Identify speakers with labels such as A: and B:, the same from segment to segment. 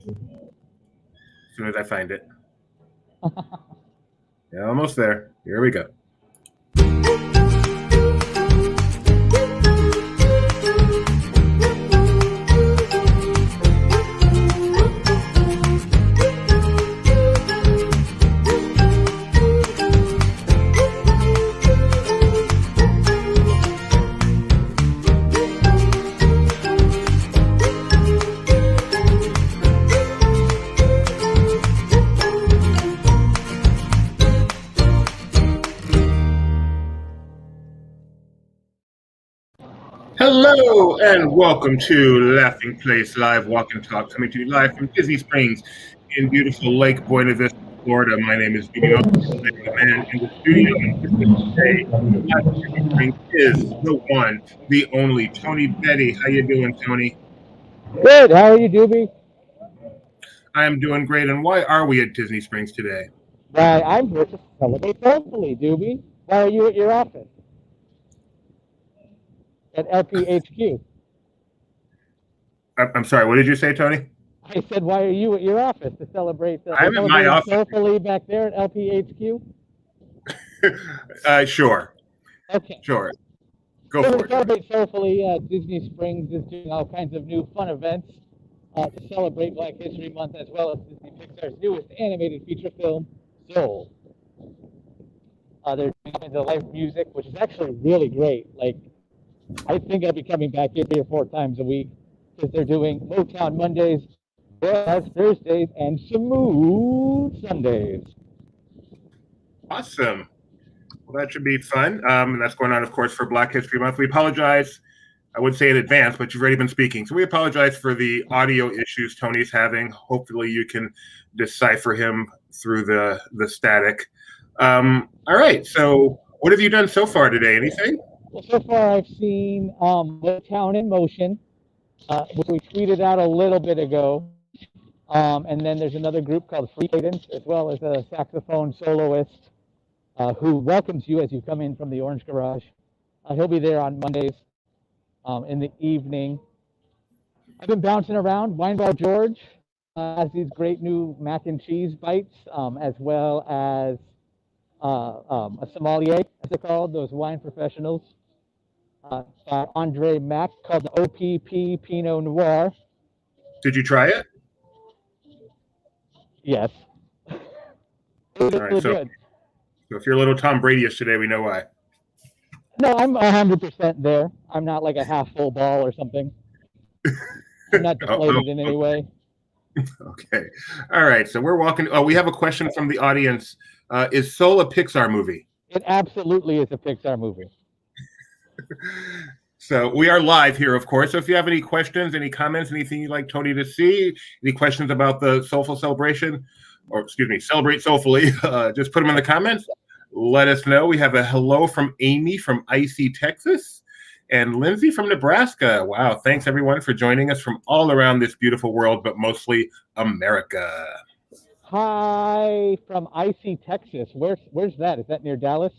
A: As soon as I find it. Yeah, almost there. Here we go. Hello and welcome to Laughing Place Live Walk and Talk, coming to you live from Disney Springs in beautiful Lake Buena Vista, Florida. My name is Gideon, the man in the studio, and with us today, live from Disney Springs, is the one, the only Tony Betty. How you doing, Tony?
B: Good. How are you, Doobie?
A: I am doing great. And why are we at Disney Springs today?
B: Why, I'm here to celebrate Soulfully, Doobie. Why are you at your office? At LPHQ.
A: I'm sorry. What did you say, Tony?
B: I said, why are you at your office to celebrate
A: I'm at my office.
B: Soulfully back there at LPHQ?
A: Sure.
B: Okay.
A: Sure. Go for it.
B: To celebrate Soulfully, Disney Springs is doing all kinds of new fun events to celebrate Black History Month, as well as Disney Pixar's newest animated feature film, Soul. They're doing the live music, which is actually really great. Like, I think I'll be coming back here 3 or 4 times a week because they're doing Motown Mondays, Jazz Thursdays, and Smooth Sundays.
A: Awesome. Well, that should be fun. And that's going on, of course, for Black History Month. We apologize. I would say in advance, but you've already been speaking. So we apologize for the audio issues Tony's having. Hopefully you can decipher him through the static. All right. So what have you done so far today? Anything?
B: Well, so far I've seen Motown in Motion, which we tweeted out a little bit ago. And then there's another group called Free Cadence, as well as a saxophone soloist who welcomes you as you come in from the Orange Garage. He'll be there on Mondays in the evening. I've been bouncing around. Wine Bar George has these great new mac and cheese bites, as well as a sommelier, as they're called, those wine professionals. By Andre Mack, called the OPP Pinot Noir.
A: Did you try it?
B: Yes.
A: All right, so if you're a little Tom Brady-ish today, we know why.
B: No, I'm 100% there. I'm not like a half full ball or something. I'm not deflated in any way.
A: Okay. All right. So we're walking. Oh, we have a question from the audience. Is Soul a Pixar movie?
B: It absolutely is a Pixar movie.
A: So we are live here, of course. So if you have any questions, any comments, anything you'd like Tony to see, any questions about the Soulful Celebration, or excuse me, Celebrate Soulfully, just put them in the comments. Let us know. We have a hello from Amy from Icy, Texas, and Lindsay from Nebraska. Wow. Thanks, everyone, for joining us from all around this beautiful world, but mostly America.
B: Hi from Icy, Texas. Where's that? Is that near Dallas?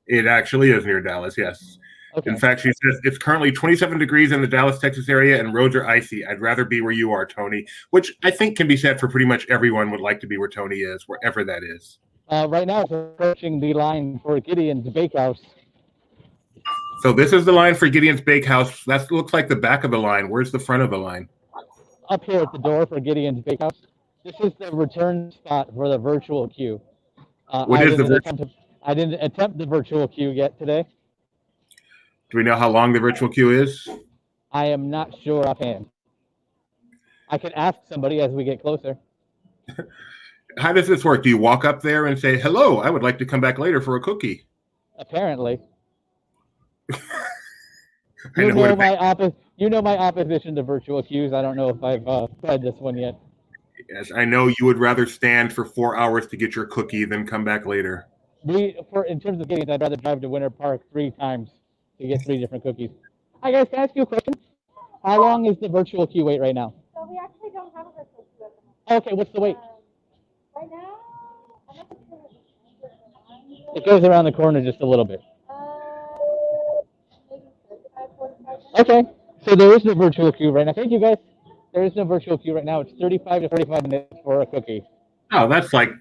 A: It actually is near Dallas, yes. Okay. In fact, she says it's currently 27 degrees in the Dallas, Texas area, and roads are icy. I'd rather be where you are, Tony, which I think can be said for pretty much everyone would like to be where Tony is, wherever that is.
B: Right now, it's approaching the line for Gideon's Bakehouse.
A: So this is the line for Gideon's Bakehouse. That looks like the back of the line. Where's the front of the line?
B: Up here at the door for Gideon's Bakehouse. This is the return spot for the virtual queue.
A: What is the virtual?
B: I didn't attempt the virtual queue yet today.
A: Do we know how long the virtual queue is?
B: I am not sure offhand. I could ask somebody as we get closer.
A: How does this work? Do you walk up there and say, hello, I would like to come back later for a cookie?
B: Apparently. You know my opposition to virtual queues. I don't know if I've tried this one yet.
A: Yes, I know you would rather stand for 4 hours to get your cookie than come back later.
B: In terms of Gideon, I'd rather drive to Winter Park 3 times to get 3 different cookies. Hi guys, can I ask you a question? How long is the virtual queue wait right now?
C: So we actually don't have a virtual queue at the moment.
B: Okay, what's the wait?
C: Right now, I'm not sure.
B: It goes around the corner just a little bit.
C: Maybe 35, 45 minutes.
B: Okay, so there is no virtual queue right now. Thank you guys. There is no virtual queue right now. It's 35 to 45 minutes for a cookie.
A: Oh, that's like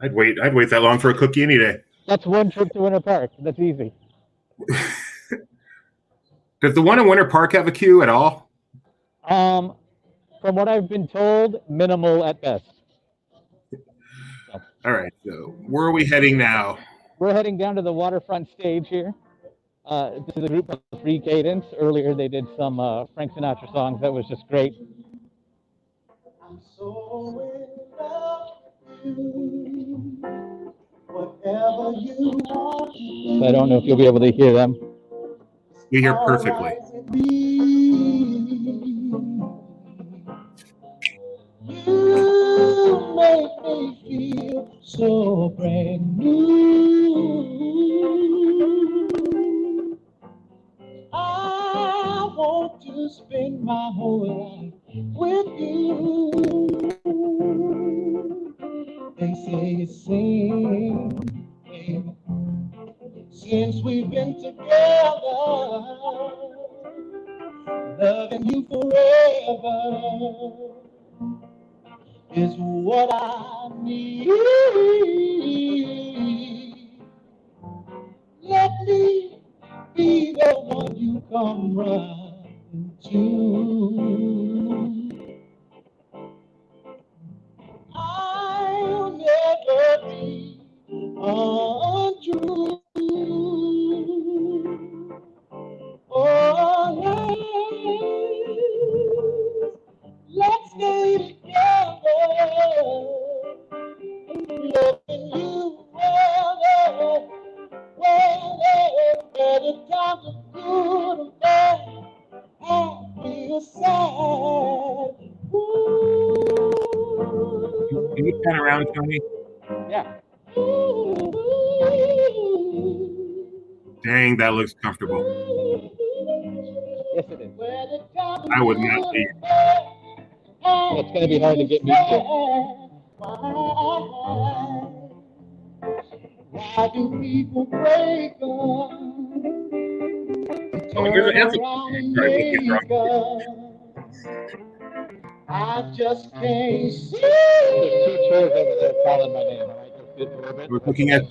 A: I'd wait that long for a cookie any day.
B: That's one trip to Winter Park. That's easy.
A: Does the one in Winter Park have a queue at all?
B: From what I've been told, minimal at best. So,
A: all right, so where are we heading now?
B: We're heading down to the waterfront stage here. This is a group of Free Cadence. Earlier they did some Frank Sinatra songs. That was just great.
D: I'm so in love with you. Whatever you want.
B: So I don't know if you'll be able to hear them.
A: We hear perfectly.
D: You make me feel so brand new. I want to spend my whole life with you. They say it's same, baby, since we've been together, loving you forever is what I need. Let me be the one you come running to. I'll never be untrue. Oh, yes. Let's stay together, loving you well, the times are good and bad, happy or sad.
A: Can you pan around, Tony?
B: Yeah.
A: Dang, that looks comfortable.
B: Yes, it is.
A: I would not be.
B: It's going to be hard to get used to.
D: Why do people break up?
A: There's an answer.
D: I just can't see.
B: There's two chairs over there calling my name. I might just sit a little bit.
A: We're looking at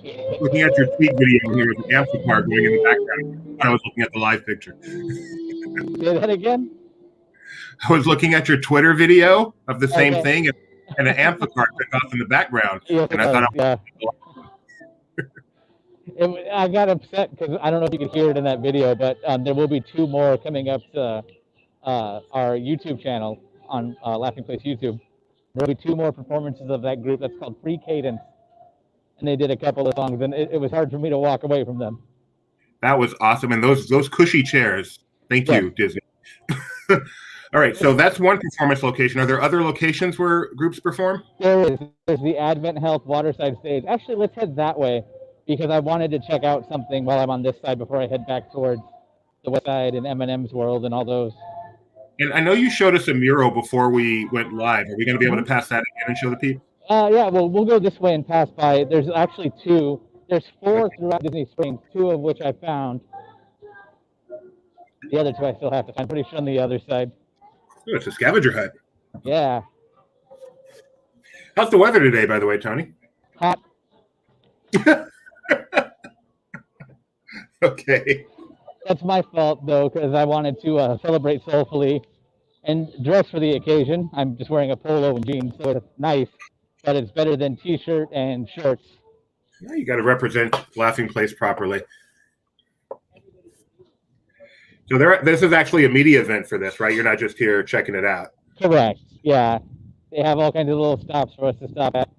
A: your tweet video here with the amplifier going in the background. I was looking at the live picture.
B: Say that again?
A: I was looking at your Twitter video of the same thing, and an amplifier took off in the background.
B: Yes,
A: and I thought,
B: I got upset because I don't know if you could hear it in that video, but there will be two more coming up to our YouTube channel on Laughing Place YouTube. There will be two more performances of that group. That's called Free Cadence, and they did a couple of songs, and it was hard for me to walk away from them.
A: that was awesome, and those cushy chairs. Thank you, Disney. All right, so that's one performance location. Are there other locations where groups perform?
B: There is. There's the Advent Health Waterside stage. Actually, let's head that way because I wanted to check out something while I'm on this side before I head back towards the West Side and M&M's World and all those.
A: And I know you showed us a mural before we went live. Are we going to be able to pass that again and show the people?
B: Yeah, well, we'll go this way and pass by. There's actually two. There's four throughout Disney Springs, two of which I found. The other two I still have to find. I'm pretty sure on the other side.
A: Oh, it's a scavenger hunt.
B: Yeah.
A: How's the weather today, by the way, Tony?
B: Hot.
A: Okay.
B: That's my fault, though, because I wanted to celebrate soulfully and dress for the occasion. I'm just wearing a polo and jeans, so it's nice, but it's better than T-shirt and shorts.
A: Yeah, you got to represent Laughing Place properly. So this is actually a media event for this, right? You're not just here checking it out.
B: Correct. Yeah. They have all kinds of little stops for us to stop at.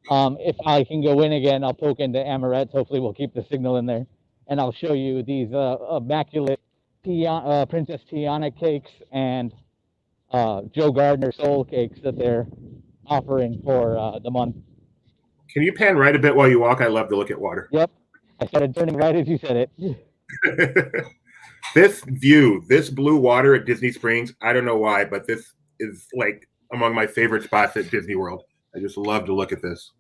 B: If I can go in again, I'll poke into Amorette's. Hopefully we'll keep the signal in there. And I'll show you these immaculate Princess Tiana cakes and Joe Gardner soul cakes that they're offering for the month.
A: Can you pan right a bit while you walk? I love to look at water.
B: Yep. I started turning right as you said it.
A: This view, this blue water at Disney Springs, I don't know why, but this is like among my favorite spots at Disney World. I just love to look at this.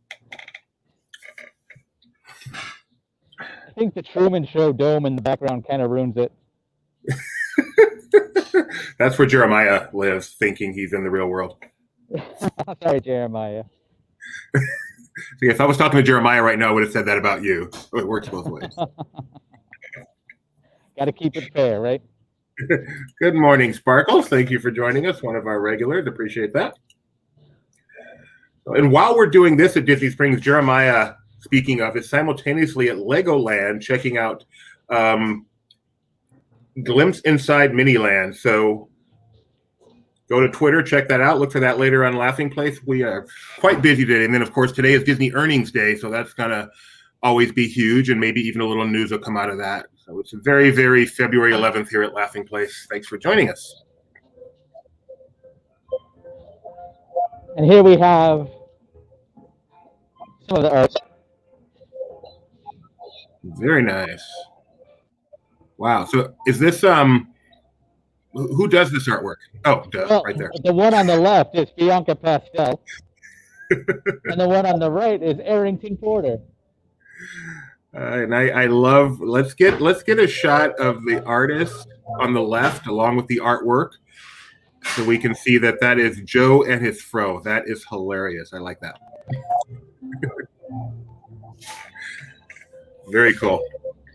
B: I think the Truman Show dome in the background kind of ruins it.
A: That's where Jeremiah lives, thinking he's in the real world.
B: Sorry, Jeremiah.
A: See, if I was talking to Jeremiah right now, I would have said that about you. It works both ways.
B: Got to keep it fair, right?
A: Good morning, Sparkles. Thank you for joining us, one of our regulars. Appreciate that. And while we're doing this at Disney Springs, Jeremiah, speaking of, is simultaneously at Legoland checking out Glimpse Inside Miniland. So go to Twitter, check that out. Look for that later on Laughing Place. We are quite busy today. And then, of course, today is Disney Earnings Day, so that's going to always be huge, and maybe even a little news will come out of that. So it's very, very February 11th here at Laughing Place. Thanks for joining us.
B: And here we have some of the art.
A: Very nice. Wow. So is this who does this artwork? Oh,
B: Well,
A: right there.
B: The one on the left is Bianca Pastel, and the one on the right is Arrington Porter.
A: And I love. Let's get a shot of the artist on the left along with the artwork, so we can see that is Joe and his fro. That is hilarious. I like that. Very cool.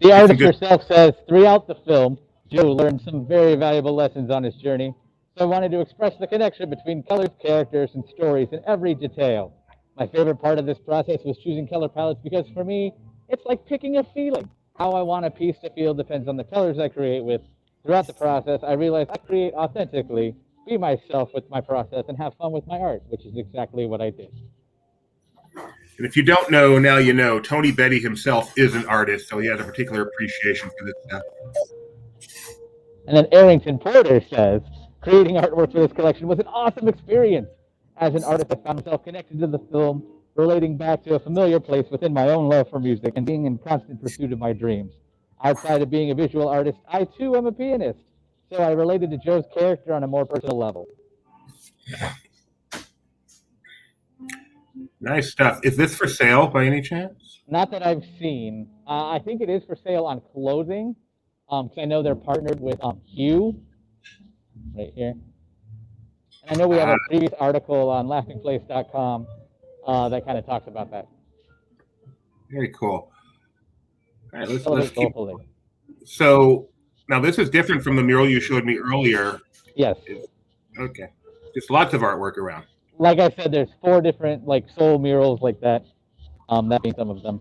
B: The artist herself says, throughout the film, Joe learned some very valuable lessons on his journey, so I wanted to express the connection between colors, characters, and stories in every detail. My favorite part of this process was choosing color palettes because for me, it's like picking a feeling. How I want a piece to feel depends on the colors I create with. Throughout the process, I realized I create authentically, be myself with my process, and have fun with my art, which is exactly what I did.
A: And if you don't know, now you know. Tony Betty himself is an artist, so he has a particular appreciation for this stuff.
B: And then Arrington Porter says, creating artwork for this collection was an awesome experience. As an artist, I found myself connected to the film, relating back to a familiar place within my own love for music and being in constant pursuit of my dreams. Outside of being a visual artist, I too am a pianist, so I related to Joe's character on a more personal level. Nice stuff. Is this for sale by any chance? Not that I've seen. I think it is for sale on clothing, because I know they're partnered with Hue, right here. And I know we have a previous article on laughingplace.com that kind of talks about that. Very cool. All right, let's keep. So now this is different from the mural you showed me earlier. Yes. Okay. Just lots of artwork around. Like I said, there's 4 different soul murals like that. That being some of them.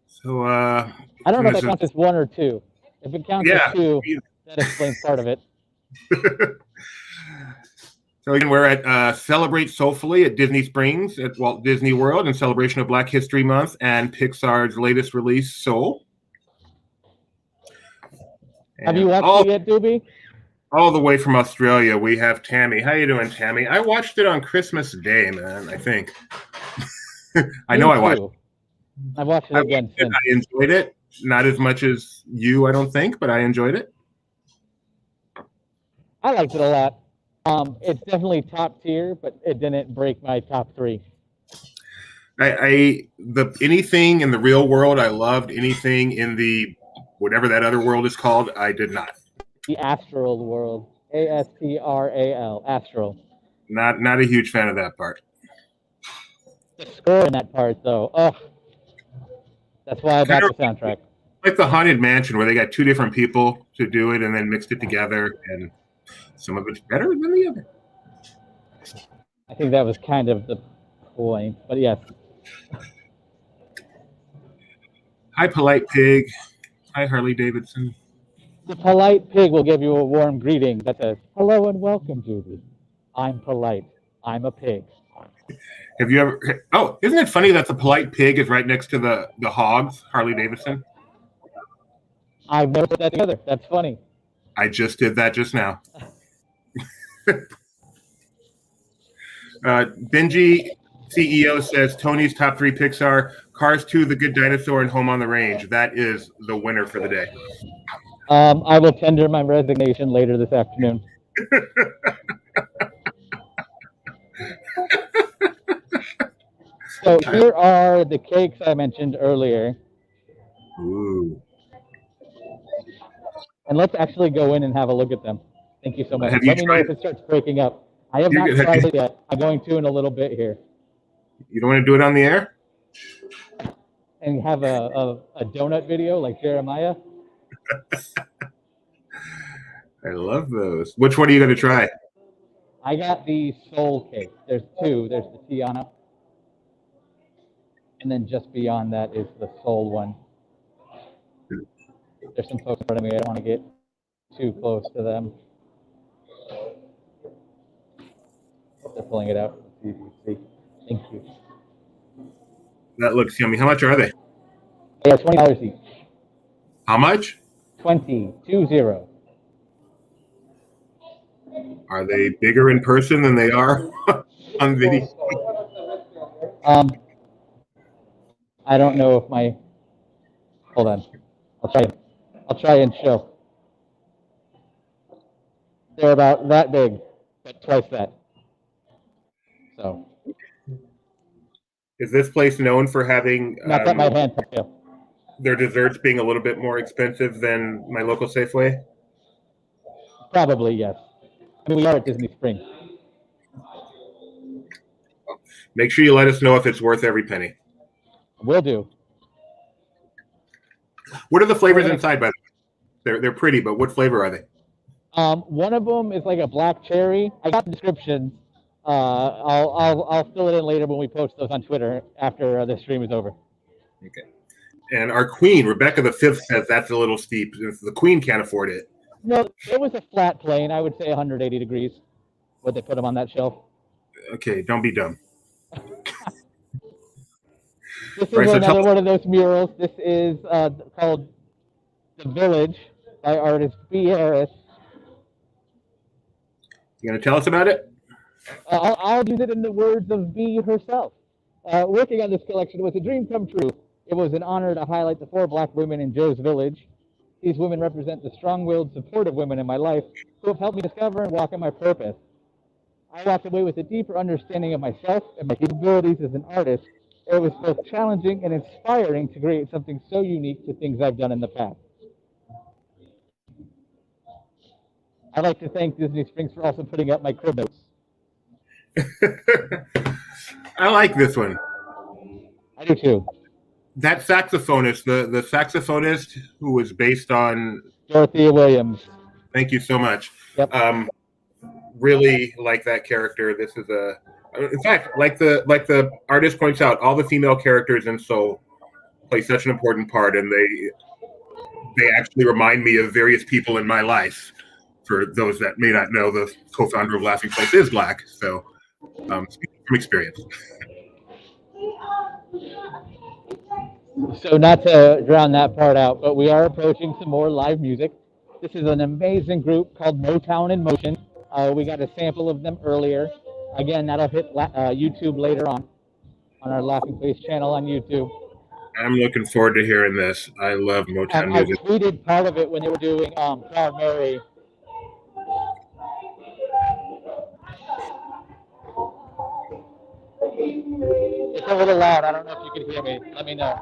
B: So I don't know if that counts as 1 or 2. If it counts as 2, that explains part of it. So again, we're at Celebrate Soulfully at Disney Springs at Walt Disney World in celebration of Black History Month and Pixar's latest release, Soul. Have you watched it yet, Doobie? All the way from Australia, we have Tammy. How you doing, Tammy? I watched it on Christmas Day, man, I think. I know I watched it. I've watched it again since. I enjoyed it. Not as much as you, I don't think, but I enjoyed it. I liked it a lot. It's definitely top tier, but it didn't break my top 3. Anything in the real world I loved. Anything in the whatever that other world is called, I did not. The Astral world, Astral, Astral. Not a huge fan of that part. The score in that part, though, that's why I bought the soundtrack. Like the Haunted Mansion, where they got 2 different people to do it and then mixed it together, and some of it's better than the other. I think that was kind of the point, but yes. Hi, Polite Pig. Hi, Harley Davidson. The Polite Pig will give you a warm greeting that says, "Hello and welcome, Judy. I'm polite. I'm a pig." Have you ever? Oh, isn't it funny that the Polite Pig is right next to the Hogs, Harley Davidson? I've never put that together. That's funny. I just did that just now. Benji CEO says Tony's top 3 Pixar: Cars 2, The Good Dinosaur, and Home on the Range. That is the winner for the day. I will tender my resignation later this afternoon. So here are the cakes I mentioned earlier. Ooh. And let's actually go in and have a look at them. Thank you so much.
A: Have you
B: Let me know
A: tried-
B: if it starts breaking up. I have
A: You're
B: not
A: good. Have
B: tried
A: you-
B: it yet. I'm going to in a little bit here.
A: You don't want to do it on the air?
B: And have a donut video like Jeremiah.
A: I love those. Which one are you going to try?
B: I got the soul cake. There's two. There's the Tiana. And then just beyond that is the soul one. There's some folks in front of me. I don't want to get too close to them. They're pulling it out. Let's see if you see. Thank you.
A: That looks yummy. How much are they?
B: Yeah, $20 each.
A: How much?
B: 20.
A: Are they bigger in person than they are on video?
B: I don't know if my. Hold on. I'll try and show. They're about that big, but twice that. So.
A: Is this place known for having
B: Not that my hand touched you.
A: their desserts being a little bit more expensive than my local Safeway?
B: Probably, yes. I mean, we are at Disney Springs.
A: Make sure you let us know if it's worth every penny.
B: Will do.
A: What are the flavors inside, by the way? They're pretty, but what flavor are they?
B: One of them is like a black cherry. I got the descriptions. I'll fill it in later when we post those on Twitter after the stream is over.
A: Okay. And our queen, Rebecca the Fifth, says that's a little steep. If the queen can't afford it.
B: No, it was a flat plane. I would say 180 degrees. Would they put them on that shelf?
A: Okay, don't be dumb.
B: This is
A: Right, so
B: another one of those murals. This is called The Village by artist B. Harris.
A: You gonna tell us about it?
B: I'll use it in the words of B herself. Working on this collection was a dream come true. It was an honor to highlight the 4 Black women in Joe's Village. These women represent the strong-willed, supportive women in my life who have helped me discover and walk in my purpose. I walked away with a deeper understanding of myself and my capabilities as an artist. It was both challenging and inspiring to create something so unique to things I've done in the past. I'd like to thank Disney Springs for also putting up my crib notes.
A: I like this one.
B: I do too.
A: That saxophonist, the saxophonist who was based on
B: Dorothea Williams.
A: Thank you so much.
B: Yep.
A: Really like that character. This is in fact, like the artist points out, all the female characters in Soul play such an important part, and they actually remind me of various people in my life. For those that may not know, the co-founder of Laughing Place is Black, so speaking from experience.
B: So not to drown that part out, but we are approaching some more live music. This is an amazing group called Motown in Motion. We got a sample of them earlier. Again, that'll hit YouTube later on our Laughing Place channel on YouTube.
A: I'm looking forward to hearing this. I love Motown music.
B: I tweeted part of it when they were doing Proud Mary. It's a little loud. I don't know if you can hear me. Let me know.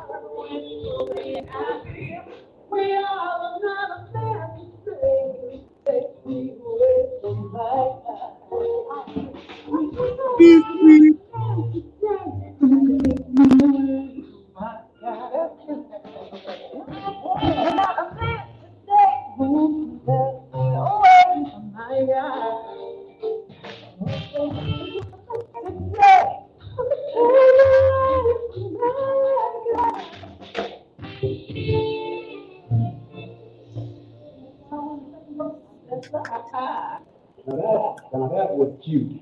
D: Now that was cute.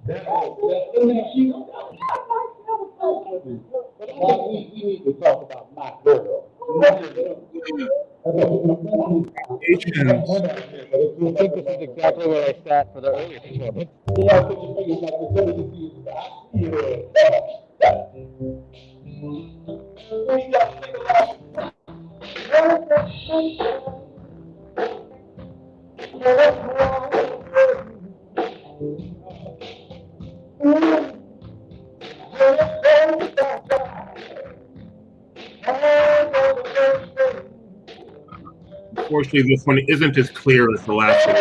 D: That was cute. We need to talk about my girl.
B: I think this is exactly where I sat for the earlier performance.
A: Before Unfortunately, this one isn't as clear as the last one.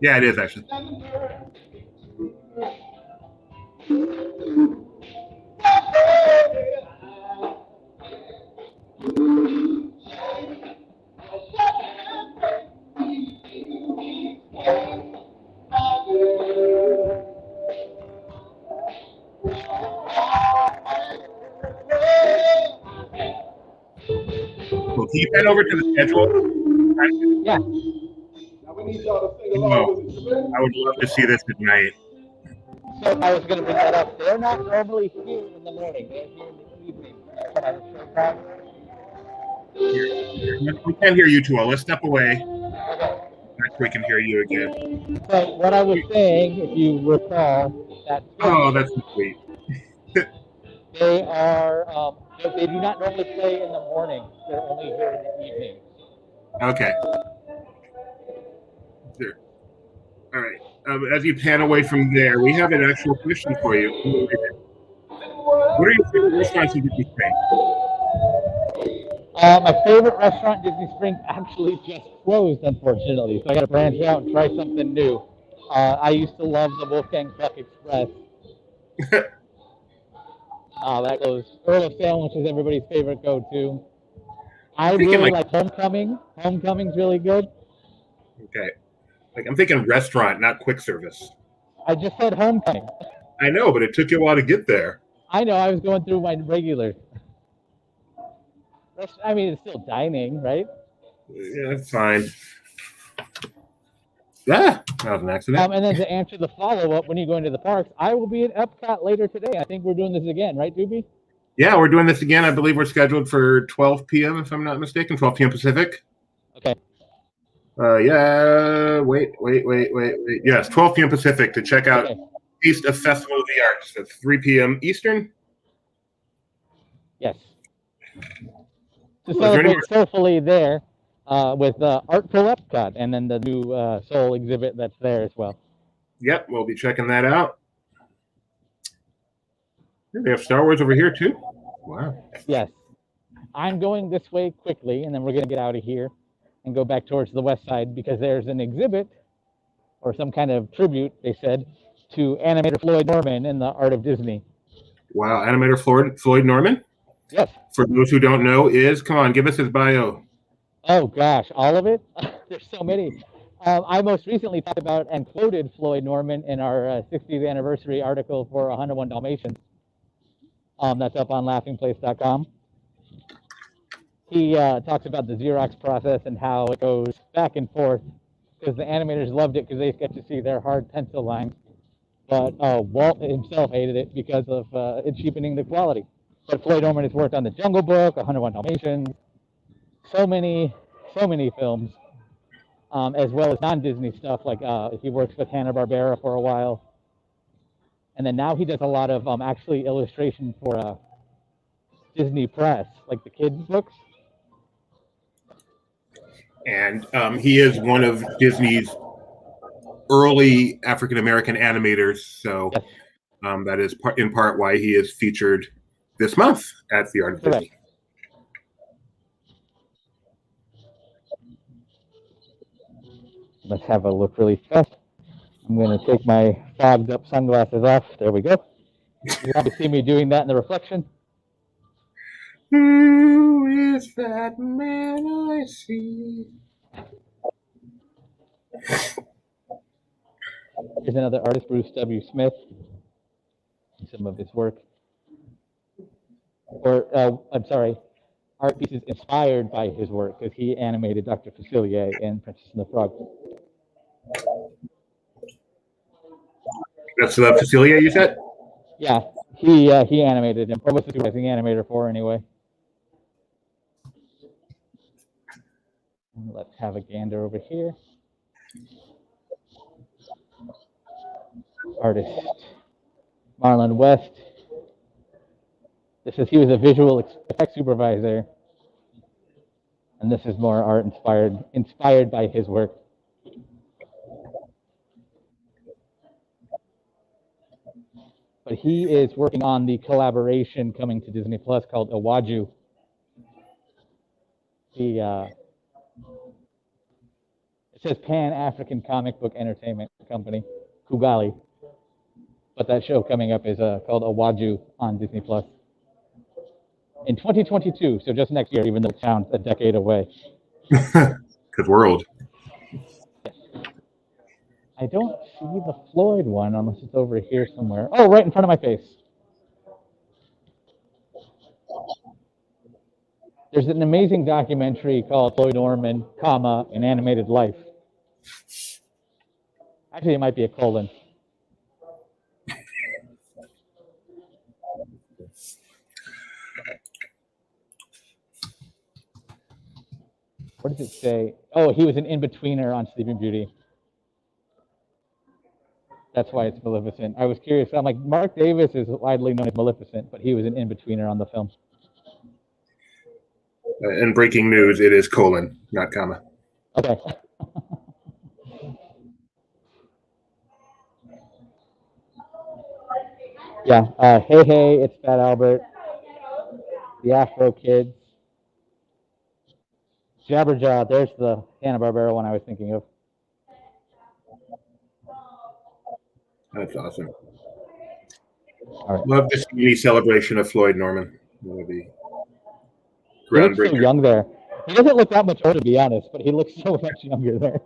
A: Yeah, it is actually. Well, can you head over to the schedule?
B: Yeah.
A: Oh, I would love to see this at night.
B: So I was going to bring that up. They're not normally here in the morning. They're here in the evening.
A: We can't hear you too well. Let's step away. We can hear you again.
B: So what I was saying, if you recall, that
A: that's sweet.
B: they are they do not normally play in the morning. They're only here in the evening.
A: Okay. Sure. All right. As you pan away from there, we have an actual question for you. What are your favorite restaurants in Disney Springs?
B: My favorite restaurant, Disney Springs, actually just closed, unfortunately. So I got to branch out and try something new. I used to love the Wolfgang Puck Express. That goes Earl of Salem, which is everybody's favorite go-to. I really like Homecoming. Homecoming's really good.
A: Okay. I'm thinking restaurant, not quick service.
B: I just said Homecoming.
A: I know, but it took you a while to get there.
B: I know. I was going through my regular. I mean, it's still dining, right?
A: Yeah, that's fine. Yeah, that was an accident.
B: And then to answer the follow-up, when you go into the parks, I will be at Epcot later today. I think we're doing this again, right, Doobie?
A: Yeah, we're doing this again. I believe we're scheduled for 12 p.m., if I'm not mistaken, 12 p.m. Pacific.
B: Okay.
A: Yeah, wait. Yes, 12 p.m. Pacific to check out Feast of Festival of the Arts. That's 3 p.m. Eastern.
B: Yes. To celebrate Soulfully there with Artful Epcot and then the new Soul exhibit that's there as well.
A: Yep, we'll be checking that out. They have Star Wars over here too. Wow.
B: Yes. I'm going this way quickly, and then we're going to get out of here and go back towards the west side because there's an exhibit or some kind of tribute, they said, to animator Floyd Norman in the Art of Disney.
A: Wow, animator Floyd Norman?
B: Yes.
A: For those who don't know, come on, give us his bio.
B: Oh, gosh, all of it? There's so many. I most recently talked about and quoted Floyd Norman in our 60th anniversary article for 101 Dalmatians. That's up on laughingplace.com. He talks about the Xerox process and how it goes back and forth because the animators loved it because they get to see their hard pencil lines. But Walt himself hated it because of it cheapening the quality. But Floyd Norman has worked on The Jungle Book, 101 Dalmatians, so many films, as well as non-Disney stuff. Like he works with Hanna-Barbera for a while. And then now he does a lot of actually illustration for Disney Press, like the kids' books.
A: And he is one of Disney's early African-American animators. So that is in part why he is featured this month at the Art of Disney.
B: Let's have a look really fast. I'm going to take my fogged up sunglasses off. There we go. You probably see me doing that in the reflection.
A: Who is that man I see?
B: Here's another artist, Bruce W. Smith. Some of his work. I'm sorry, art pieces inspired by his work because he animated Dr. Facilier in Princess and the Frog.
A: That's Facilier, you said?
B: Yeah, he animated him, or was the supervising animator for anyway. Let's have a gander over here. Artist Marlon West. This is he was a visual effects supervisor, and this is more art inspired by his work. But he is working on the collaboration coming to Disney Plus called Awaju. It says Pan-African Comic Book Entertainment Company, Kugali. But that show coming up is called Awaju on Disney Plus. In 2022, so just next year, even though it sounds a decade away.
A: Because we're old.
B: I don't see the Floyd one unless it's over here somewhere. Oh, right in front of my face. There's an amazing documentary called Floyd Norman, An Animated Life. Actually, it might be a colon. What does it say? Oh, he was an in-betweener on Sleeping Beauty. That's why it's Maleficent. I was curious. I'm like, Mark Davis is widely known as Maleficent, but he was an in-betweener on the film.
A: And breaking news, it is colon, not comma.
B: Okay. Yeah. Hey, hey, it's Fat Albert. The Afro Kids. Jabberjaw. There's the Hanna-Barbera one I was thinking of.
A: That's awesome.
B: All right.
A: Love to see any celebration of Floyd Norman. That would be
B: He looks so
A: groundbreaking.
B: young there. He doesn't look that much older, to be honest, but he looks so much younger there.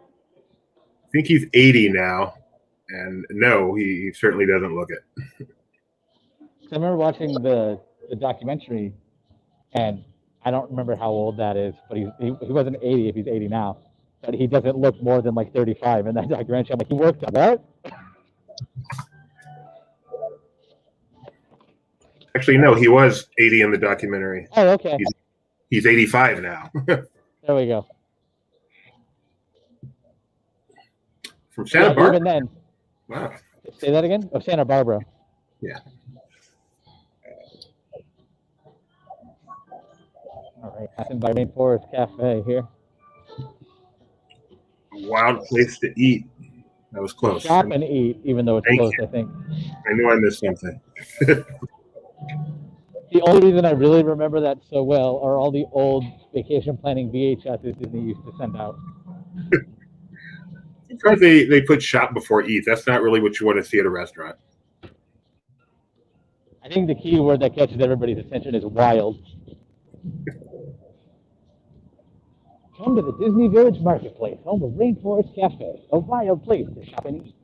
A: I think he's 80 now, and no, he certainly doesn't look it.
B: I remember watching the documentary, and I don't remember how old that is, but he wasn't 80 if he's 80 now. But he doesn't look more than like 35 in that documentary. I'm like, he worked on that?
A: Actually, no, he was 80 in the documentary.
B: Oh, okay.
A: He's 85 now.
B: There we go.
A: From Santa
B: Yeah,
A: Barbara.
B: even then.
A: Wow.
B: Say that again? Oh, Santa Barbara.
A: Yeah.
B: All right, passing by Rainforest Cafe here.
A: Wild place to eat. That was close.
B: Shop and eat, even though it's
A: Thank
B: closed,
A: you.
B: I think.
A: I knew I missed something.
B: The only reason I really remember that so well are all the old vacation planning VHSs Disney used to send out.
A: Because they put shop before eat. That's not really what you want to see at a restaurant.
B: I think the key word that catches everybody's attention is wild. Come to the Disney Village Marketplace, home of Rainforest Cafe, a wild place to shop and eat.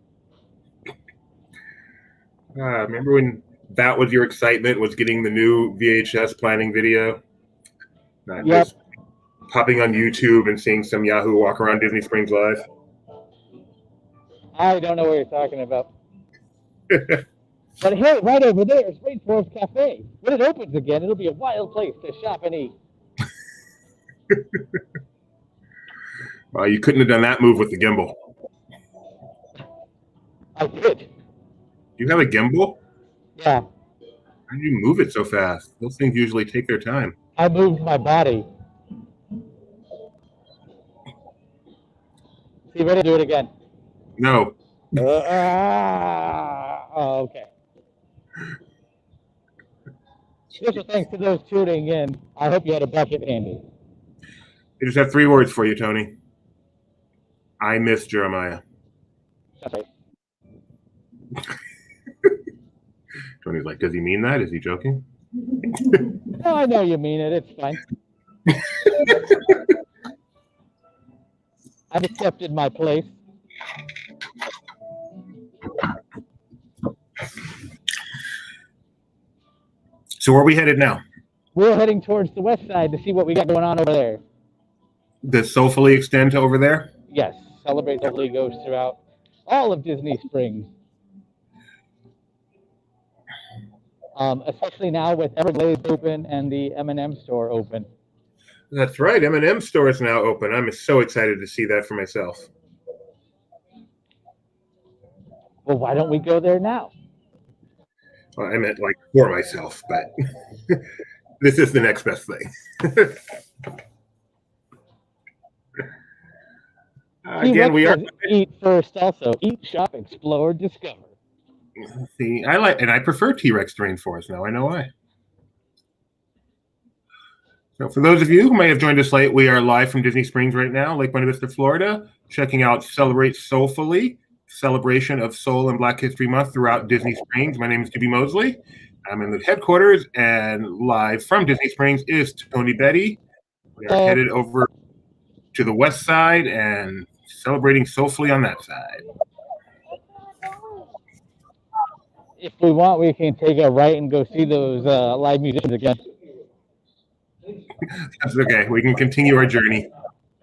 A: Remember when that was your excitement, was getting the new VHS planning video?
B: Yep.
A: Just popping on YouTube and seeing some Yahoo walk around Disney Springs Live.
B: I don't know what you're talking about. But hey, right over there is Rainforest Cafe. When it opens again, it'll be a wild place to shop and eat.
A: Well, you couldn't have done that move with the gimbal.
B: I did.
A: You have a gimbal?
B: Yeah.
A: How do you move it so fast? Those things usually take their time.
B: I moved my body. See, ready to do it again.
A: No.
B: Oh, okay. Special thanks to those tuning in. I hope you had a bucket handy.
A: I just have 3 words for you, Tony. I miss Jeremiah.
B: That's right.
A: Tony's like, does he mean that? Is he joking?
B: No, I know you mean it. It's fine. I've accepted my place.
A: So where are we headed now?
B: We're heading towards the west side to see what we got going on over there.
A: Does Soulfully extend to over there?
B: Yes, Celebrate Soulfully goes throughout all of Disney Springs. Especially now with Everglades open and the M&M store open.
A: That's right. M&M store is now open. I'm so excited to see that for myself.
B: Well, why don't we go there now?
A: Well, I meant like for myself, but this is the next best thing. Again, we are.
B: Eat first, also. Eat, shop, explore, discover.
A: See, I prefer T-Rex to Rainforest now. I know why. So for those of you who may have joined us late, we are live from Disney Springs right now, Lake Buena Vista, Florida, checking out Celebrate Soulfully, celebration of Soul and Black History Month throughout Disney Springs. My name is Gibby Mosley. I'm in the headquarters, and live from Disney Springs is Tony Betty. We are headed over to the west side and celebrating Soulfully on that side.
B: If we want, we can take a right and go see those live musicians again.
A: That's okay. We can continue our journey.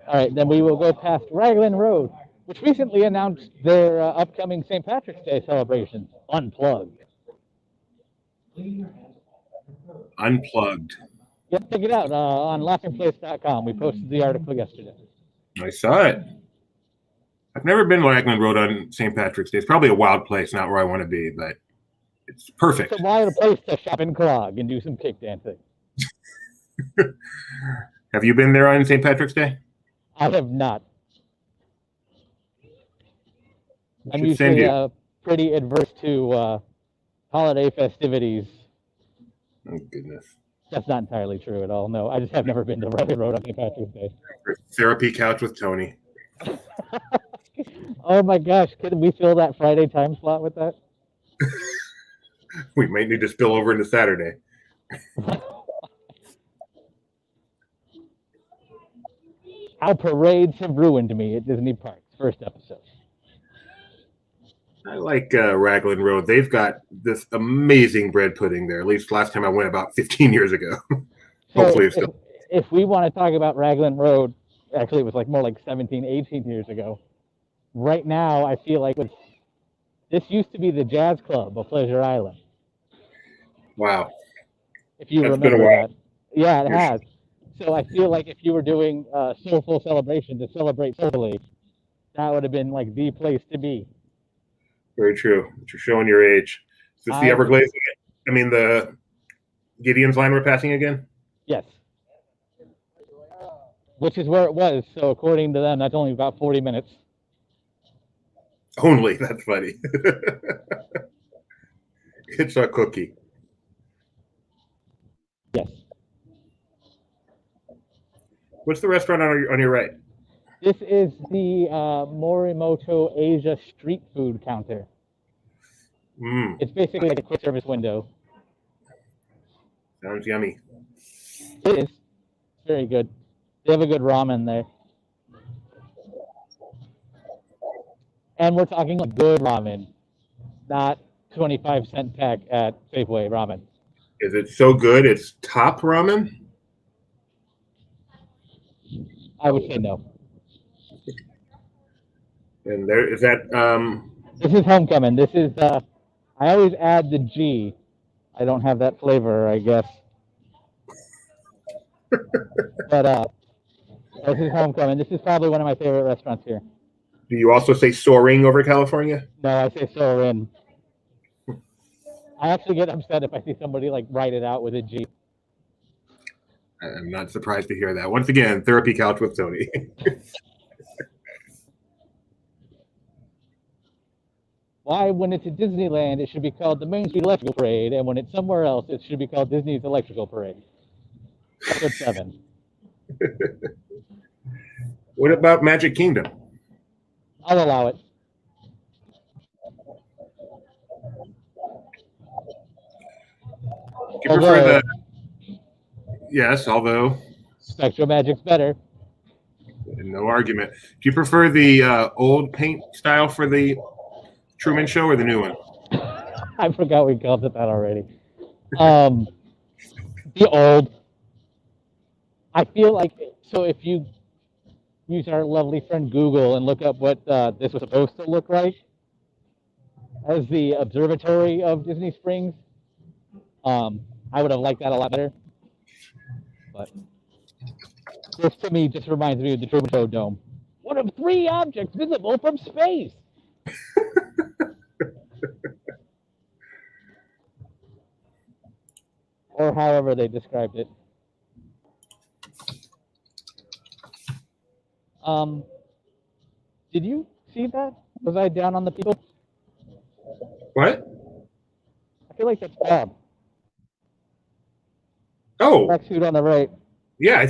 B: All right, then we will go past Raglan Road, which recently announced their upcoming St. Patrick's Day celebration, Unplugged.
A: Unplugged.
B: Yep, check it out on laughingplace.com. We posted the article yesterday.
A: I saw it. I've never been to Raglan Road on St. Patrick's Day. It's probably a wild place, not where I want to be, but it's perfect.
B: It's a wild place to shop and clog and do some kick dancing.
A: Have you been there on St. Patrick's Day?
B: I have not. I'm usually pretty adverse to holiday festivities.
A: Oh, goodness.
B: That's not entirely true at all. No, I just have never been to Raglan Road on St. Patrick's Day.
A: Therapy couch with Tony.
B: Oh my gosh, can we fill that Friday time slot with that?
A: We might need to spill over into Saturday.
B: How parades have ruined me at Disney Parks, first episode.
A: I like Raglan Road. They've got this amazing bread pudding there. At least last time I went about 15 years ago. Hopefully it's still.
B: If we want to talk about Raglan Road, actually it was more like 17, 18 years ago. Right now, I feel like this used to be the Jazz Club of Pleasure Island.
A: Wow.
B: If you remember that. Yeah, it has. So I feel like if you were doing a Soulful celebration to celebrate Soulfully, that would have been like the place to be.
A: Very true. But you're showing your age. Is this the Everglades? I mean, the Gideon's line we're passing again?
B: Yes. Which is where it was. So according to them, that's only about 40 minutes.
A: Only? That's funny. It's a cookie.
B: Yes.
A: What's the restaurant on your right?
B: This is the Morimoto Asia street food counter. It's basically like a quick service window.
A: Sounds yummy.
B: It is. Very good. They have a good ramen there. And we're talking like good ramen, not 25-cent pack at Safeway ramen.
A: Is it so good it's top ramen?
B: I would say no.
A: And there is that.
B: This is Homecoming. This is. I always add the G. I don't have that flavor, I guess. But this is Homecoming. This is probably one of my favorite restaurants here.
A: Do you also say soaring over California?
B: No, I say soaring. I actually get upset if I see somebody like write it out with a G.
A: I'm not surprised to hear that. Once again, therapy couch with Tony.
B: Why, when it's at Disneyland, it should be called the Main Street Electrical Parade, and when it's somewhere else, it should be called Disney's Electrical Parade. Episode 7.
A: What about Magic Kingdom?
B: I'll allow it.
A: Do you prefer the... Yes, although...
B: Spectral Magic's better.
A: No argument. Do you prefer the old paint style for the Truman Show or the new one?
B: I forgot we called it that already. The old. I feel like, so if you use our lovely friend Google and look up what this was supposed to look like as the observatory of Disney Springs, I would have liked that a lot better. But This to me just reminds me of the Truman Show Dome. One of 3 objects visible from space. Or however they described it. Did you see that? Was I down on the people?
A: What?
B: I feel like that's Bob.
A: Oh,
B: Black suit on the right.
A: yeah.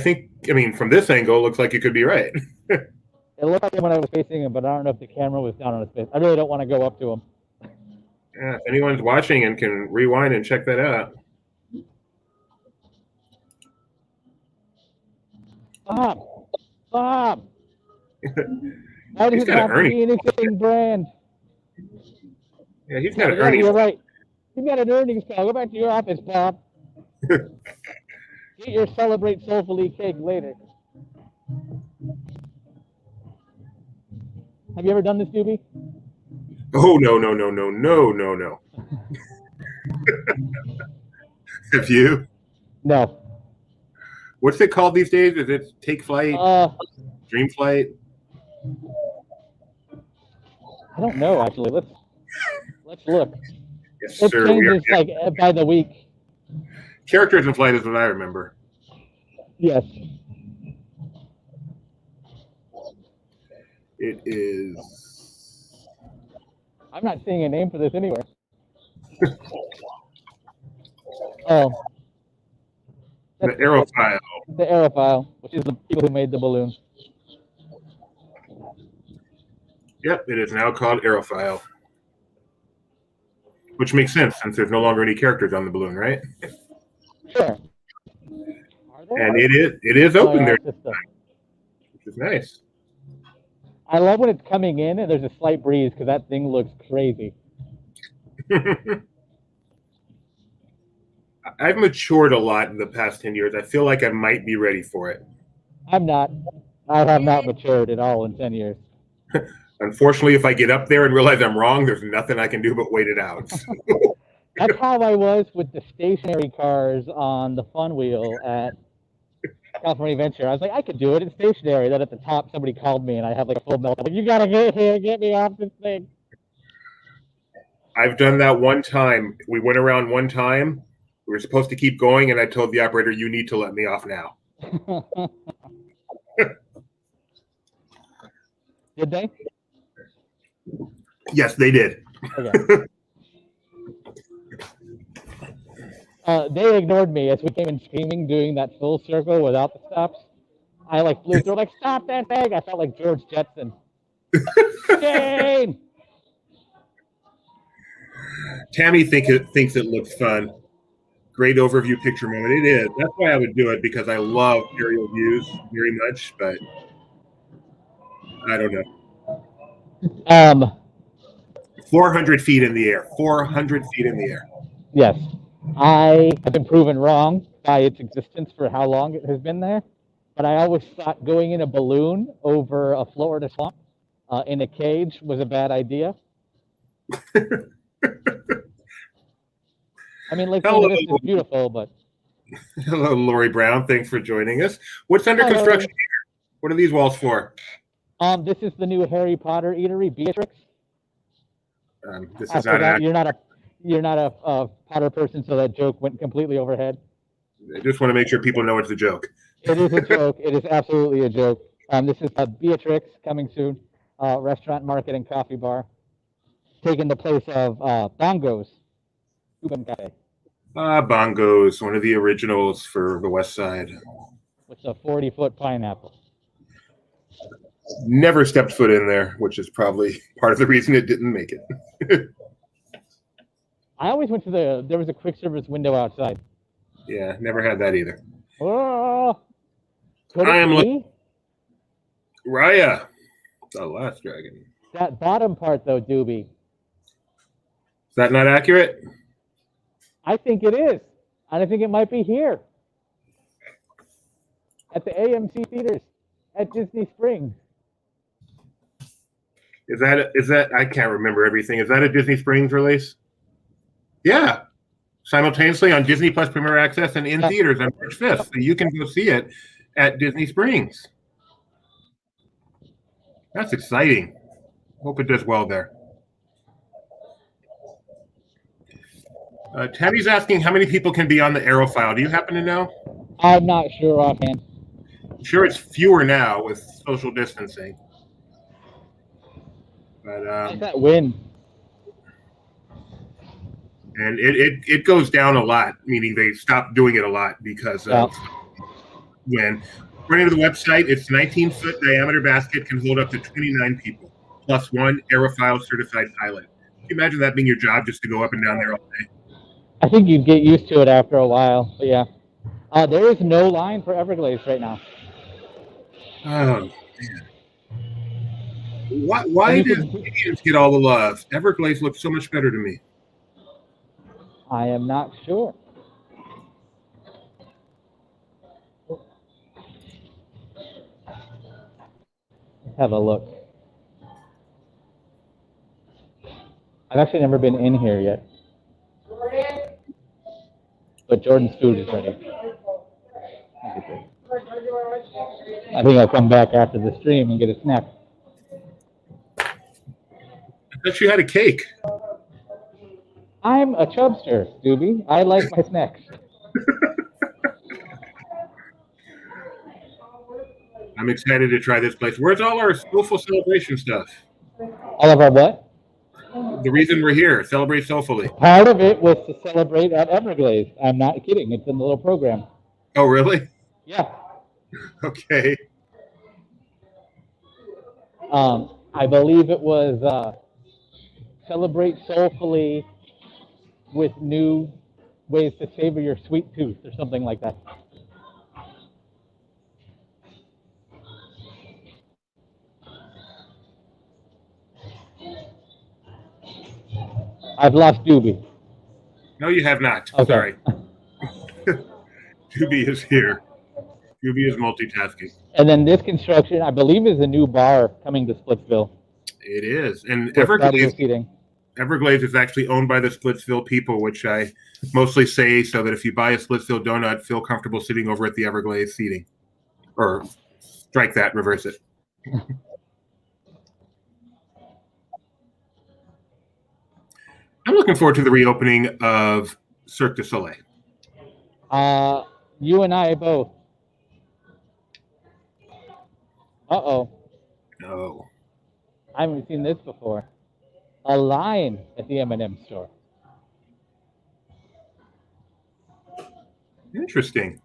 A: I mean, from this angle, it looks like you could be right.
B: It looked like him when I was facing him, but I don't know if the camera was down on his face. I really don't want to go up to him.
A: Yeah, if anyone's watching and can rewind and check that out.
B: Bob! Why does
A: He's
B: it
A: got
B: have
A: an
B: to be an existing brand?
A: Yeah, he's got an
B: Yeah,
A: earnings.
B: you're right. You've got an earnings call. Go back to your office, Bob. Get your Celebrate Soulfully cake later. Have you ever done this, Doobie?
A: Oh, no. Have you?
B: No.
A: What's it called these days? Is it Take Flight? Dream Flight?
B: I don't know, actually. Let's look.
A: Yes,
B: It
A: sir.
B: changes like by the week.
A: Characters in Flight is what I remember.
B: Yes.
A: It is.
B: I'm not seeing a name for this anywhere. Oh.
A: The Aerophile.
B: The Aerophile, which is the people who made the balloon.
A: Yep, it is now called Aerophile. Which makes sense since there's no longer any characters on the balloon, right?
B: Sure.
A: And it is open there,
B: which
A: is nice.
B: I love when it's coming in and there's a slight breeze because that thing looks crazy.
A: I've matured a lot in the past 10 years. I feel like I might be ready for it.
B: I'm not. I have not matured at all in 10 years.
A: Unfortunately, if I get up there and realize I'm wrong, there's nothing I can do but wait it out.
B: That's how I was with the stationary cars on the Fun Wheel at California Adventure. I was like, I could do it. It's stationary. Then at the top, somebody called me, and I had like a full meltdown. Like, you gotta get here, get me off this thing.
A: I've done that one time. We went around one time. We were supposed to keep going, and I told the operator, "You need to let me off now."
B: Did they?
A: Yes, they did.
B: Okay. They ignored me as we came in screaming, doing that full circle without the stops. I like flew through, like, stop that thing. I felt like George Jetson. Shame!
A: Tammy thinks it looks fun. Great overview picture moment. It is. That's why I would do it, because I love aerial views very much, but I don't know. 400 feet in the air. 400 feet in the air.
B: Yes. I have been proven wrong by its existence for how long it has been there, but I always thought going in a balloon over a Florida swamp in a cage was a bad idea. I mean, Lake Florida is beautiful, but...
A: Hello, Lori Brown. Thanks for joining us. What's under construction here? What are these walls for?
B: This is the new Harry Potter eatery, Beatrix.
A: This is not
B: you're not a Potter person, so that joke went completely overhead.
A: I just want to make sure people know it's a joke.
B: It is a joke. It is absolutely a joke. This is Beatrix, coming soon. Restaurant, market, and coffee bar. Taking the place of Bongos. Cuban Cafe.
A: Bongos, one of the originals for the West Side.
B: With a 40-foot pineapple.
A: Never stepped foot in there, which is probably part of the reason it didn't make it.
B: I always went to there was a quick service window outside.
A: Yeah, never had that either.
B: Oh,
A: I am looking. Raya, the last dragon.
B: That bottom part, though, Doobie.
A: Is that not accurate?
B: I think it is. And I think it might be here. At the AMC theaters at Disney Springs.
A: Is that I can't remember everything. Is that a Disney Springs release? Yeah. Simultaneously on Disney Plus Premier Access and in theaters on March 5th. So you can go see it. at Disney Springs. That's exciting. Hope it does well there. Tabby's asking how many people can be on the Aerophile. Do you happen to know?
B: I'm not sure offhand.
A: I'm sure it's fewer now with social distancing. But
B: How's that win?
A: and it goes down a lot, meaning they stopped doing it a lot because of when. According to the website, its 19-foot diameter basket can hold up to 29 people, plus one Aerophile certified pilot. Can you imagine that being your job, just to go up and down there all day?
B: I think you'd get used to it after a while, but yeah. There is no line for Everglades right now.
A: Oh, man. Why does Gideon's get all the love? Everglades looks so much better to me.
B: I am not sure. Let's have a look. I've actually never been in here yet. But Jordan's food is ready. I think I'll come back after the stream and get a snack.
A: I thought you had a cake.
B: I'm a chubster, Doobie. I like my snacks.
A: I'm excited to try this place. Where's all our Soulful Celebration stuff?
B: All of our what?
A: The reason we're here, celebrate soulfully.
B: Part of it was to celebrate at Everglades. I'm not kidding. It's in the little program.
A: Oh, really?
B: Yeah.
A: Okay.
B: I believe it was celebrate soulfully with new ways to savor your sweet tooth or something like that. I've lost Doobie.
A: No, you have not.
B: Okay.
A: Sorry. Doobie is here. Doobie is multitasking.
B: And then this construction, I believe, is a new bar coming to Splitsville.
A: It is. And
B: Everglades
A: is actually owned by the Splitsville people, which I mostly say so that if you buy a Splitsville donut, feel comfortable sitting over at the Everglades seating. Or strike that, reverse it. I'm looking forward to the reopening of Cirque du Soleil.
B: You and I both. Uh-oh.
A: No.
B: I haven't seen this before. A line at the M&M store.
A: Interesting.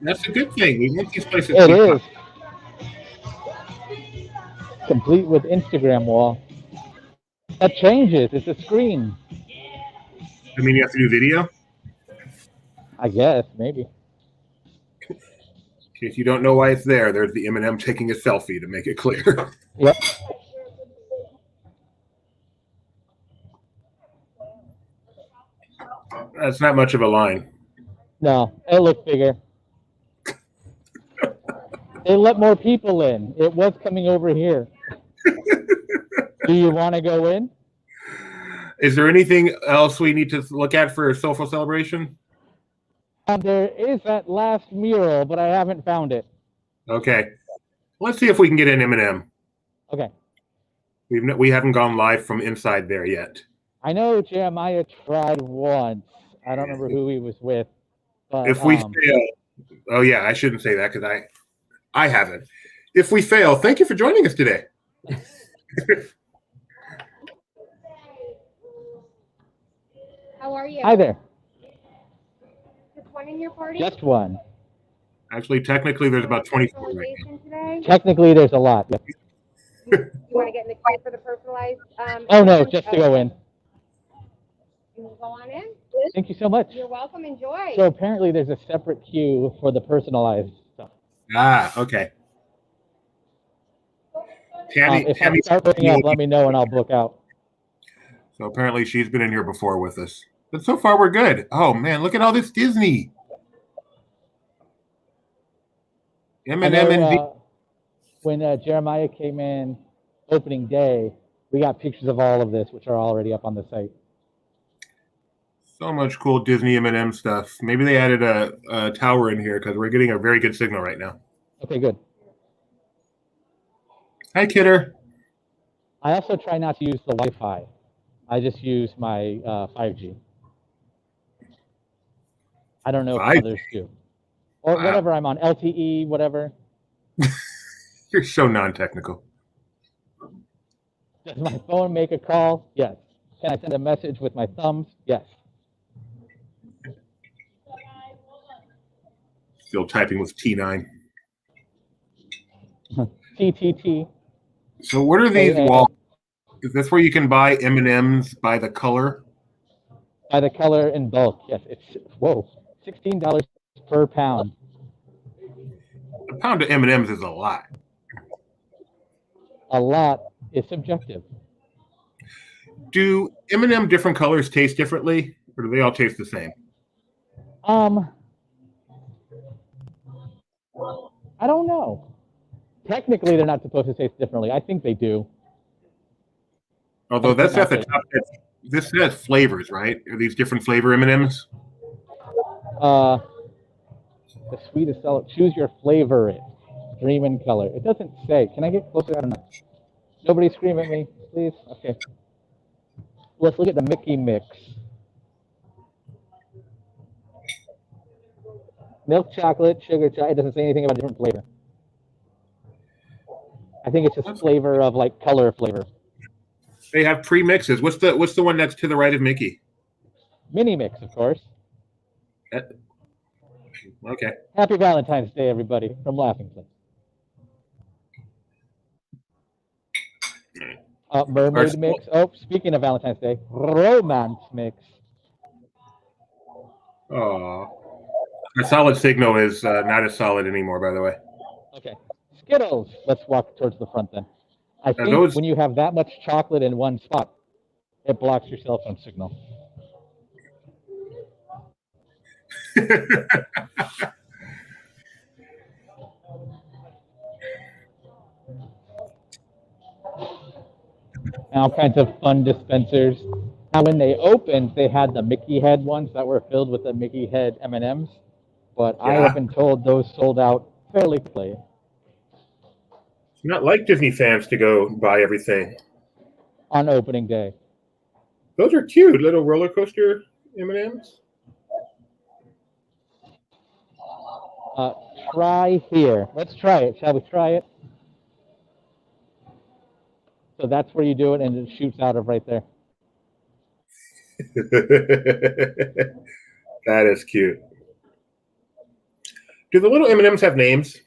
A: That's a good thing. We want these places.
B: It is. Complete with Instagram wall. That changes. It's a screen.
A: I mean, you have to do video?
B: I guess, maybe.
A: In case you don't know why it's there, there's the M&M taking a selfie to make it clear.
B: Yep.
A: That's not much of a line.
B: No, it looked bigger. They let more people in. It was coming over here. Do you want to go in?
A: Is there anything else we need to look at for a Soulful Celebration?
B: There is that last mural, but I haven't found it.
A: Okay. Let's see if we can get an M&M.
B: Okay.
A: We haven't gone live from inside there yet.
B: I know Jeremiah tried once. I don't remember who he was with. But,
A: if we fail, oh yeah, I shouldn't say that because I haven't. If we fail, thank you for joining us today.
C: How are you?
B: Hi there.
C: Just one in your party?
B: Just one.
A: Actually, technically, there's about 24 right now.
C: Today?
B: Technically, there's a lot. Yep.
C: You want to get in the queue for the personalized?
B: Oh, no, just to go in.
C: You go on in.
B: Thank you so much.
C: You're welcome. Enjoy.
B: So apparently there's a separate queue for the personalized stuff.
A: Ah, okay.
B: If I start booking up, let me know and I'll book out.
A: So apparently she's been in here before with us. But so far we're good. Oh, man, look at all this Disney. M&M and
B: when Jeremiah came in opening day, we got pictures of all of this, which are already up on the site.
A: So much cool Disney M&M stuff. Maybe they added a tower in here because we're getting a very good signal right now.
B: Okay, good.
A: Hi, Kidder.
B: I also try not to use the Wi-Fi. I just use my 5G. I don't know if others do. Or whatever I'm on, LTE, whatever.
A: You're so non-technical.
B: Does my phone make a call? Yes. Can I send a message with my thumbs? Yes.
A: Still typing with T9.
B: TTT.
A: So what are these walls? Is this where you can buy M&Ms by the color?
B: By the color in bulk, yes. It's, whoa, $16 per pound.
A: A pound of M&Ms is a lot.
B: A lot is subjective.
A: Do M&M different colors taste differently, or do they all taste the same?
B: I don't know. Technically, they're not supposed to taste differently. I think they do.
A: Although that's at the top. This says flavors, right? Are these different flavor M&Ms?
B: The sweetest salad. Choose your flavor. Dream in color. It doesn't say. Can I get closer? I don't know. Nobody scream at me, please. Okay. Let's look at the Mickey mix. Milk chocolate, sugar chocolate. It doesn't say anything about a different flavor. I think it's just flavor of like color flavor.
A: They have pre-mixes. What's the one next to the right of Mickey?
B: Mini mix, of course.
A: Okay.
B: Happy Valentine's Day, everybody, from Laughing Place. Mermaid mix. Oh, speaking of Valentine's Day, romance mix.
A: Oh, the solid signal is not as solid anymore, by the way.
B: Okay. Skittles. Let's walk towards the front then. I think when you have that much chocolate in one spot, it blocks your cell phone signal. All kinds of fun dispensers. Now, when they opened, they had the Mickey head ones that were filled with the Mickey head M&Ms, but I have been told those sold out fairly quickly.
A: It's not like Disney fans to go buy everything
B: on opening day.
A: Those are cute little roller coaster M&Ms.
B: Try here. Let's try it. Shall we try it? So that's where you do it, and it shoots out of right there.
A: That is cute. Do the little M&Ms have names?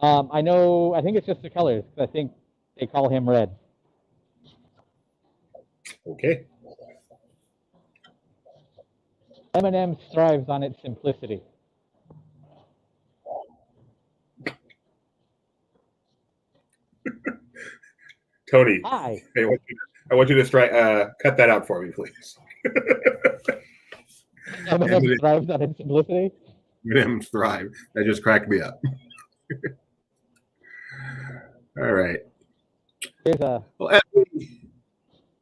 B: I know. I think it's just the colors. I think they call him Red.
A: Okay.
B: M&M thrives on its simplicity.
A: Tony,
B: hi.
A: I want you to cut that out for me, please.
B: M&M thrives on its simplicity?
A: M&M thrive. That just cracked me up. All right. Well, as we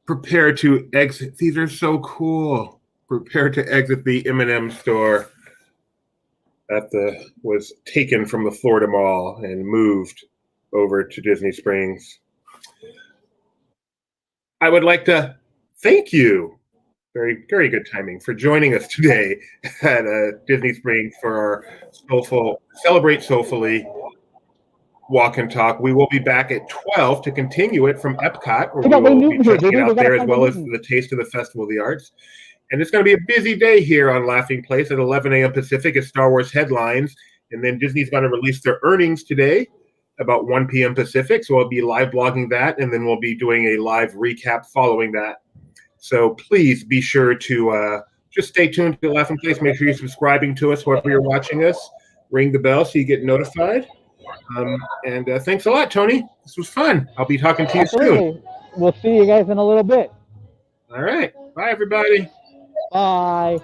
A: prepare to exit, these are so cool. Prepare to exit the M&M store that was taken from the Florida Mall and moved over to Disney Springs. I would like to thank you, very, very good timing, for joining us today at Disney Springs for our Celebrate Soulfully Walk and Talk. We will be back at 12 to continue it from Epcot, where we will be checking it out there, as well as the Taste of the Festival of the Arts. And it's going to be a busy day here on Laughing Place at 11 a.m. Pacific as Star Wars headlines. And then Disney's going to release their earnings today about 1 p.m. Pacific. So I'll be live blogging that, and then we'll be doing a live recap following that. So please be sure to just stay tuned to Laughing Place. Make sure you're subscribing to us, wherever you're watching us. Ring the bell so you get notified. And thanks a lot, Tony. This was fun. I'll be talking to you soon.
B: We'll see you guys in a little bit.
A: All right. Bye, everybody.
B: Bye.